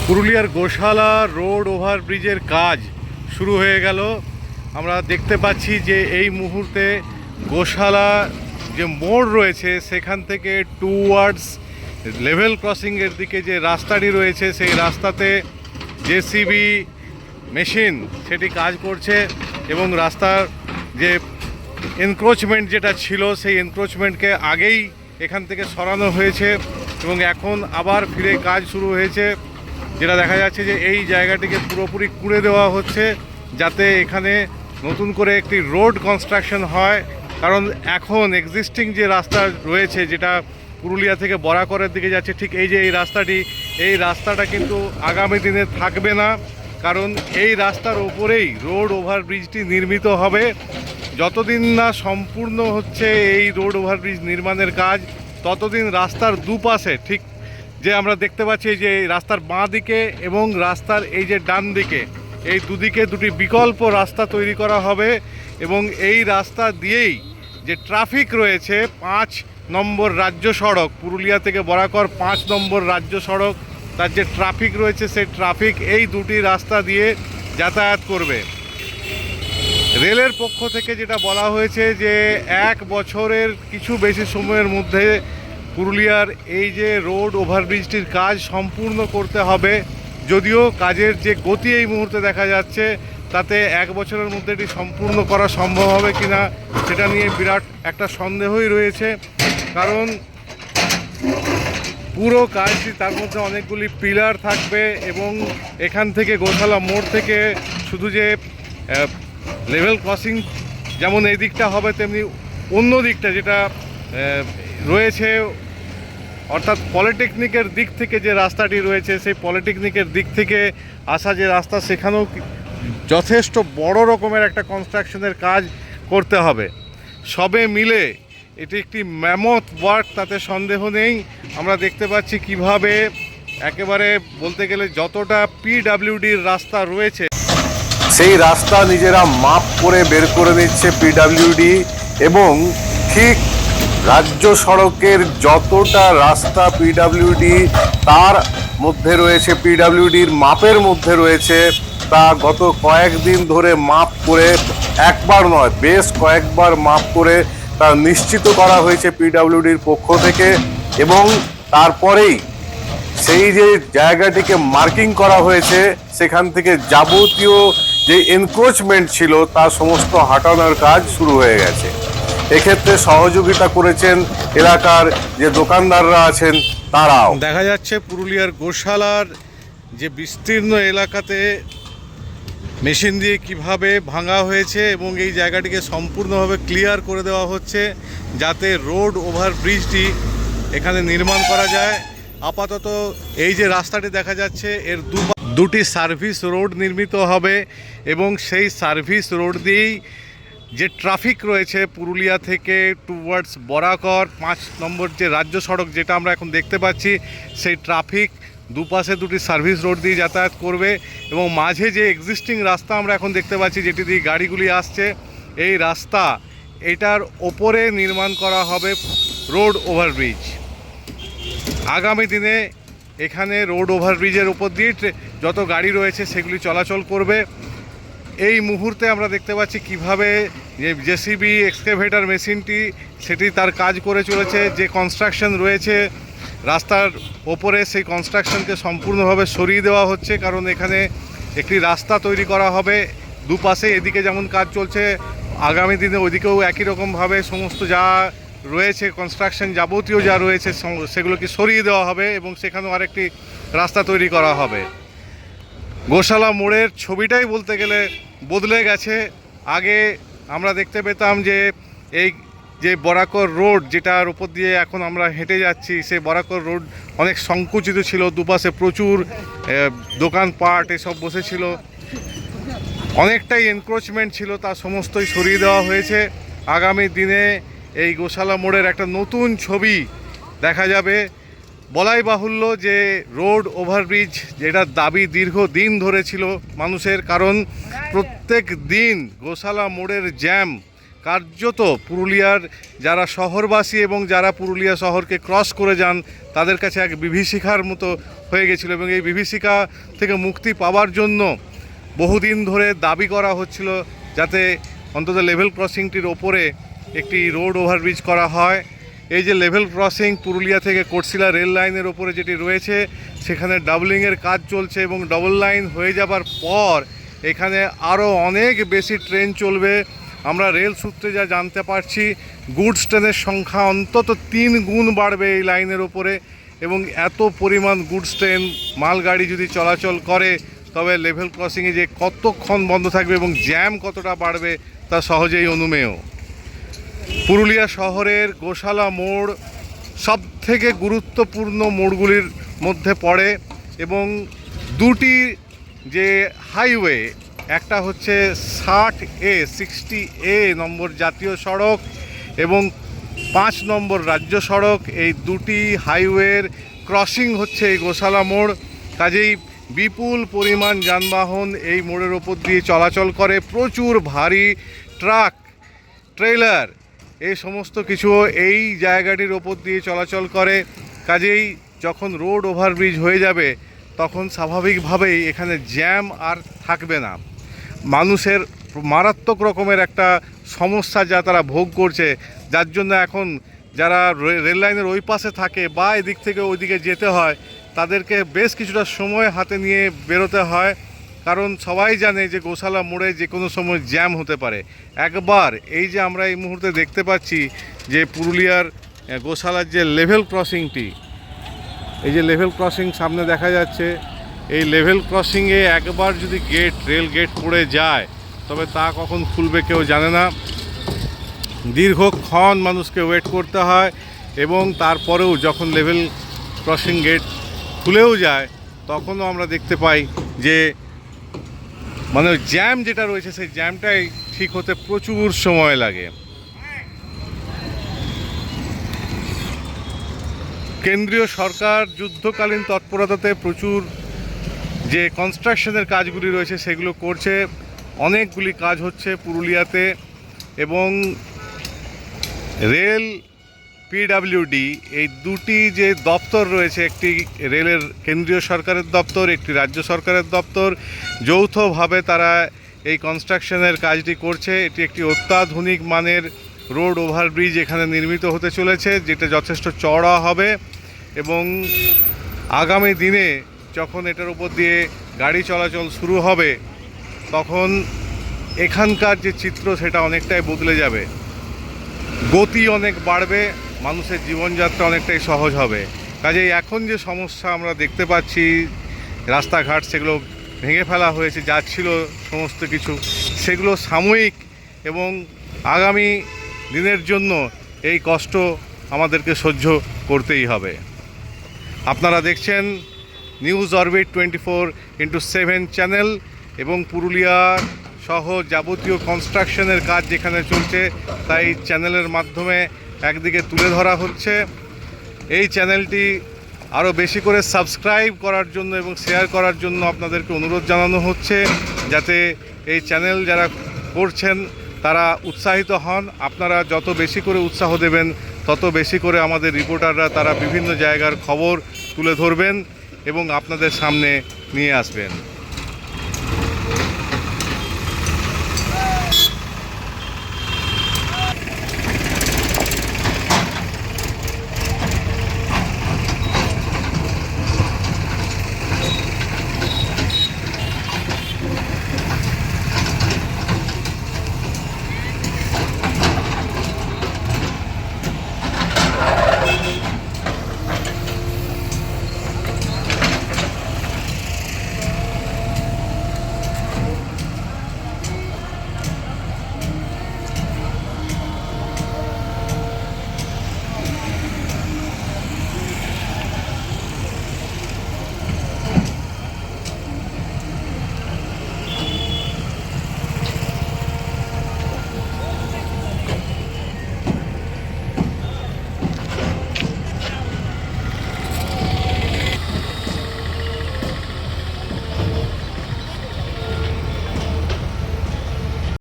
পুরুলিয়ার গোশালা রোড ওভারব্রিজের কাজ শুরু হয়ে গেল। আমরা দেখতে পাচ্ছি যে এই মুহূর্তে গোশালা যে মোড় রয়েছে সেখান থেকে টুয়ার্ডস লেভেল ক্রসিংয়ের দিকে যে রাস্তাটি রয়েছে সেই রাস্তাতে জেসিবি মেশিন সেটি কাজ করছে এবং রাস্তার যে এনক্রোচমেন্ট যেটা ছিল সেই এনক্রোচমেন্টকে আগেই এখান থেকে সরানো হয়েছে এবং এখন আবার ফিরে কাজ শুরু হয়েছে, যেটা দেখা যাচ্ছে যে এই জায়গাটিকে পুরোপুরি কুড়ে দেওয়া হচ্ছে যাতে এখানে নতুন করে একটি রোড কনস্ট্রাকশন হয়। কারণ এখন এক্সিস্টিং যে রাস্তা রয়েছে যেটা পুরুলিয়া থেকে বরাকরের দিকে যাচ্ছে, ঠিক এই যে এই রাস্তাটা কিন্তু আগামী দিনে থাকবে না, কারণ এই রাস্তার ওপরেই রোড ওভারব্রিজটি নির্মিত হবে। যতদিন না সম্পূর্ণ হচ্ছে এই রোড ওভারব্রিজ নির্মাণের কাজ ততদিন রাস্তার দুপাশে, ঠিক যে আমরা দেখতে পাচ্ছি যে রাস্তার বাঁ দিকে এবং রাস্তার এই যে ডান দিকে, এই দুদিকে দুটি বিকল্প রাস্তা তৈরি করা হবে এবং এই রাস্তা দিয়েই যে ট্রাফিক রয়েছে 5 নম্বর রাজ্য সড়ক, পুরুলিয়া থেকে বরাকর 5 নম্বর রাজ্য সড়ক, তার যে ট্রাফিক রয়েছে সেই ট্রাফিক এই দুটি রাস্তা দিয়ে যাতায়াত করবে। রেলের পক্ষ থেকে যেটা বলা হয়েছে যে 1 বছরের কিছু বেশি সময়ের মধ্যে পুরুলিয়ার এই যে রোড ওভারব্রিজটির কাজ সম্পূর্ণ করতে হবে। যদিও কাজের যে গতি এই মুহূর্তে দেখা যাচ্ছে তাতে 1 বছরের মধ্যে এটি সম্পূর্ণ করা সম্ভব হবে কিনা সেটা নিয়ে বিরাট একটা সন্দেহই রয়েছে, কারণ পুরো কাজটি তার মধ্যে অনেকগুলি পিলার থাকবে এবং এখান থেকে গোশালা মোড় থেকে শুধু যে লেভেল ক্রসিং যেমন এই দিকটা হবে তেমনি অন্য দিকটা যেটা রয়েছে অর্থাৎ পলিটেকনিকের দিক থেকে যে রাস্তাটি রয়েছে সেই পলিটেকনিকের দিক থেকে আসা যে রাস্তা সেখানেও যথেষ্ট বড় রকমের একটা কনস্ট্রাকশনের কাজ করতে হবে। সবে মিলে এটি একটি ম্যামথ ওয়ার্ক, তাতে সন্দেহ নেই। আমরা দেখতে পাচ্ছি কিভাবে একেবারে বলতে গেলে যতটা পিডাব্লিউডির রাস্তা রয়েছে সেই রাস্তা নিজেরা মাপ করে বের করে নিচ্ছে পিডাব্লিউডি, এবং ঠিক রাজ্য সড়কের যতটা রাস্তা পিডাব্লিউডি তার মধ্যে রয়েছে, পিডাব্লিউডির মাপের মধ্যে রয়েছে, তা গত কয়েকদিন ধরে মাপ করে, একবার নয় বেশ কয়েকবার মাপ করে তা নিশ্চিত করা হয়েছে পিডাব্লিউডির পক্ষ থেকে। এবং তারপরেই সেই যে জায়গাটিকে মার্কিং করা হয়েছে সেখান থেকে যাবতীয় যে এনক্রোচমেন্ট ছিল তা সমস্ত হাঁটানোর কাজ শুরু হয়ে গেছে। এক্ষেত্রে সহযোগিতা করেছেন এলাকার যে দোকানদাররা আছেন তারাও। দেখা যাচ্ছে পুরুলিয়ার গোশালার যে বিস্তীর্ণ এলাকাতে মেশিন দিয়ে কিভাবে ভাঙা হয়েছে এবং এই জায়গাটিকে সম্পূর্ণভাবে ক্লিয়ার করে দেওয়া হচ্ছে যাতে রোড ওভারব্রিজটি এখানে নির্মাণ করা যায়। আপাতত এই যে রাস্তাটি দেখা যাচ্ছে এর দুটি সার্ভিস রোড নির্মিত হবে এবং সেই সার্ভিস রোড দিয়েই যে ট্রাফিক রয়েছে পুরুলিয়া থেকে টুয়ার্ডস বরাকর 5 নম্বর যে রাজ্য সড়ক যেটা আমরা এখন দেখতে পাচ্ছি, সেই ট্রাফিক দুপাশে দুটি সার্ভিস রোড দিয়ে যাতায়াত করবে এবং মাঝে যে এক্সিস্টিং রাস্তা আমরা এখন দেখতে পাচ্ছি যেটি দিয়ে গাড়িগুলি আসছে, এই রাস্তা এটার ওপরে নির্মাণ করা হবে রোড ওভারব্রিজ। আগামী দিনে এখানে রোড ওভারব্রিজের উপর দিয়ে যত গাড়ি রয়েছে সেগুলি চলাচল করবে। এই মুহূর্তে আমরা দেখতে পাচ্ছি কিভাবে যে জেসিবি এক্সকেভেটর মেশিনটি সেটি তার কাজ করে চলেছে। যে কনস্ট্রাকশন রয়েছে রাস্তার ওপরে সেই কনস্ট্রাকশনকে সম্পূর্ণভাবে সরিয়ে দেওয়া হচ্ছে, কারণ এখানে একটি রাস্তা তৈরি করা হবে দুপাশে। এদিকে যেমন কাজ চলছে আগামী দিনে ওইদিকেও একই রকমভাবে সমস্ত যা রয়েছে কনস্ট্রাকশন যাবতীয় যা রয়েছে সেগুলোকে সরিয়ে দেওয়া হবে এবং সেখানেও আরেকটি রাস্তা তৈরি করা হবে। গোশালা মোড়ের ছবিটাই বলতে গেলে বদলে গেছে। আগে আমরা দেখতে পেতাম যে এই যে বরাকর রোড যেটার উপর দিয়ে এখন আমরা হেঁটে যাচ্ছি, সেই বরাকর রোড অনেক সংকুচিত ছিল, দুপাশে প্রচুর দোকানপাট এসব বসেছিল, অনেকটাই এনক্রোচমেন্ট ছিল, তা সমস্তই সরিয়ে দেওয়া হয়েছে। আগামী দিনে এই গোশালা মোড়ের একটা নতুন ছবি দেখা যাবে। বলাই বাহুল্য যে রোড ওভারব্রিজ যেটার দাবি দীর্ঘদিন ধরে ছিল মানুষের, কারণ প্রত্যেক দিন গোশালা মোড়ের জ্যাম কার্যত পুরুলিয়ার যারা শহরবাসী এবং যারা পুরুলিয়া শহরকে ক্রস করে যান তাদের কাছে এক বিভীষিকার মতো হয়ে গেছিলো, এবং এই বিভীষিকা থেকে মুক্তি পাওয়ার জন্য বহুদিন ধরে দাবি করা হচ্ছিল যাতে অন্তত লেভেল ক্রসিংটির ওপরে একটি রোড ওভারব্রিজ করা হয়। এই যে লেভেল ক্রসিং পুরুলিয়া থেকে কোটশিলা রেল লাইনের ওপরে যেটি রয়েছে সেখানে ডাবলিংয়ের কাজ চলছে, এবং ডবল লাইন হয়ে যাবার পর এখানে আরও অনেক বেশি ট্রেন চলবে। আমরা রেল সূত্রে যা জানতে পারছি গুডস ট্রেনের সংখ্যা অন্তত 3 গুণ বাড়বে এই লাইনের ওপরে, এবং এত পরিমাণ গুডস ট্রেন মালগাড়ি যদি চলাচল করে তবে লেভেল ক্রসিংয়ে যে কতক্ষণ বন্ধ থাকবে এবং জ্যাম কতটা বাড়বে তা সহজেই অনুমেয়। পুরুলিয়া শহরের গোশালা মোড় সবথেকে গুরুত্বপূর্ণ মোড়গুলির মধ্যে পড়ে, এবং দুটি যে হাইওয়ে, একটা হচ্ছে 60A নম্বর জাতীয় সড়ক এবং 5 নম্বর রাজ্য সড়ক। এই দুটি হাইওয়ের ক্রসিং হচ্ছে এই গোশালা মোড়, কাজেই বিপুল পরিমাণ যানবাহন এই মোড়ের ওপর দিয়ে চলাচল করে। প্রচুর ভারী ট্রাক, ট্রেলার, এই সমস্ত কিছু এই জায়গাটির ওপর দিয়ে চলাচল করে। কাজেই যখন রোড ওভারব্রিজ হয়ে যাবে তখন স্বাভাবিকভাবেই এখানে জ্যাম আর থাকবে না। মানুষের মারাত্মক রকমের একটা সমস্যা যা তারা ভোগ করছে, যার জন্য এখন যারা রেল লাইনের ওই পাশে থাকে বা এদিক থেকে ওইদিকে যেতে হয় তাদেরকে বেশ কিছুটা সময় হাতে নিয়ে বেরোতে হয়, কারণ সবাই জানে যে গোশালা মোড়ে যে কোনো সময় জ্যাম হতে পারে। একবার এই যে আমরা এই মুহূর্তে দেখতে পাচ্ছি যে পুরুলিয়ার গোশালার যে লেভেল ক্রসিংটি, এই যে লেভেল ক্রসিং সামনে দেখা যাচ্ছে, এই লেভেল ক্রসিংয়ে একবার যদি রেল গেট পড়ে যায় তবে তা কখন খুলবে কেউ জানে না। দীর্ঘক্ষণ মানুষকে ওয়েট করতে হয়, এবং তারপরেও যখন লেভেল ক্রসিং গেট খুলেও যায় তখনও আমরা দেখতে পাই যে মানে জ্যাম যেটা রয়েছে সেই জ্যামটাই ঠিক হতে প্রচুর সময় লাগে। কেন্দ্রীয় সরকার যুদ্ধকালীন তৎপরতাতে প্রচুর যে কনস্ট্রাকশনের কাজগুলি রয়েছে সেগুলো করছে। অনেকগুলি কাজ হচ্ছে পুরুলিয়াতে, এবং রেল, পিডাব্লিউডি এই দুটি যে দপ্তর রয়েছে, একটি রেলের কেন্দ্রীয় সরকারের দপ্তর, একটি রাজ্য সরকারের দপ্তর, যৌথভাবে তারা এই কনস্ট্রাকশনের কাজটি করছে। এটি একটি অত্যাধুনিক মানের রোড ওভারব্রিজ এখানে নির্মিত হতে চলেছে, যেটা যথেষ্ট চওড়া হবে, এবং আগামী দিনে যখন এটার উপর দিয়ে গাড়ি চলাচল শুরু হবে তখন এখানকার যে চিত্র সেটা অনেকটাই বদলে যাবে, গতি অনেক বাড়বে, মানুষের জীবনযাত্রা অনেকটাই সহজ হবে। কাজেই এখন যে সমস্যা আমরা দেখতে পাচ্ছি, রাস্তাঘাট সেগুলো ভেঙে ফেলা হয়েছে, যা ছিল সমস্ত কিছু, সেগুলো সাময়িক, এবং আগামী দিনের জন্য এই কষ্ট আমাদেরকে সহ্য করতেই হবে। আপনারা দেখছেন নিউজ অরবিট 24x7 চ্যানেল, এবং পুরুলিয়া সহ যাবতীয় কনস্ট্রাকশনের কাজ যেখানে চলছে তাই চ্যানেলের মাধ্যমে একদিকে তুলে ধরা হচ্ছে। এই চ্যানেলটি আরও বেশি করে সাবস্ক্রাইব করার জন্য এবং শেয়ার করার জন্য আপনাদেরকে অনুরোধ জানানো হচ্ছে, যাতে এই চ্যানেল যারা করছেন তারা উৎসাহিত হন। আপনারা যত বেশি করে উৎসাহ দেবেন তত বেশি করে আমাদের রিপোর্টাররা তারা বিভিন্ন জায়গার খবর তুলে ধরবেন এবং আপনাদের সামনে নিয়ে আসবেন।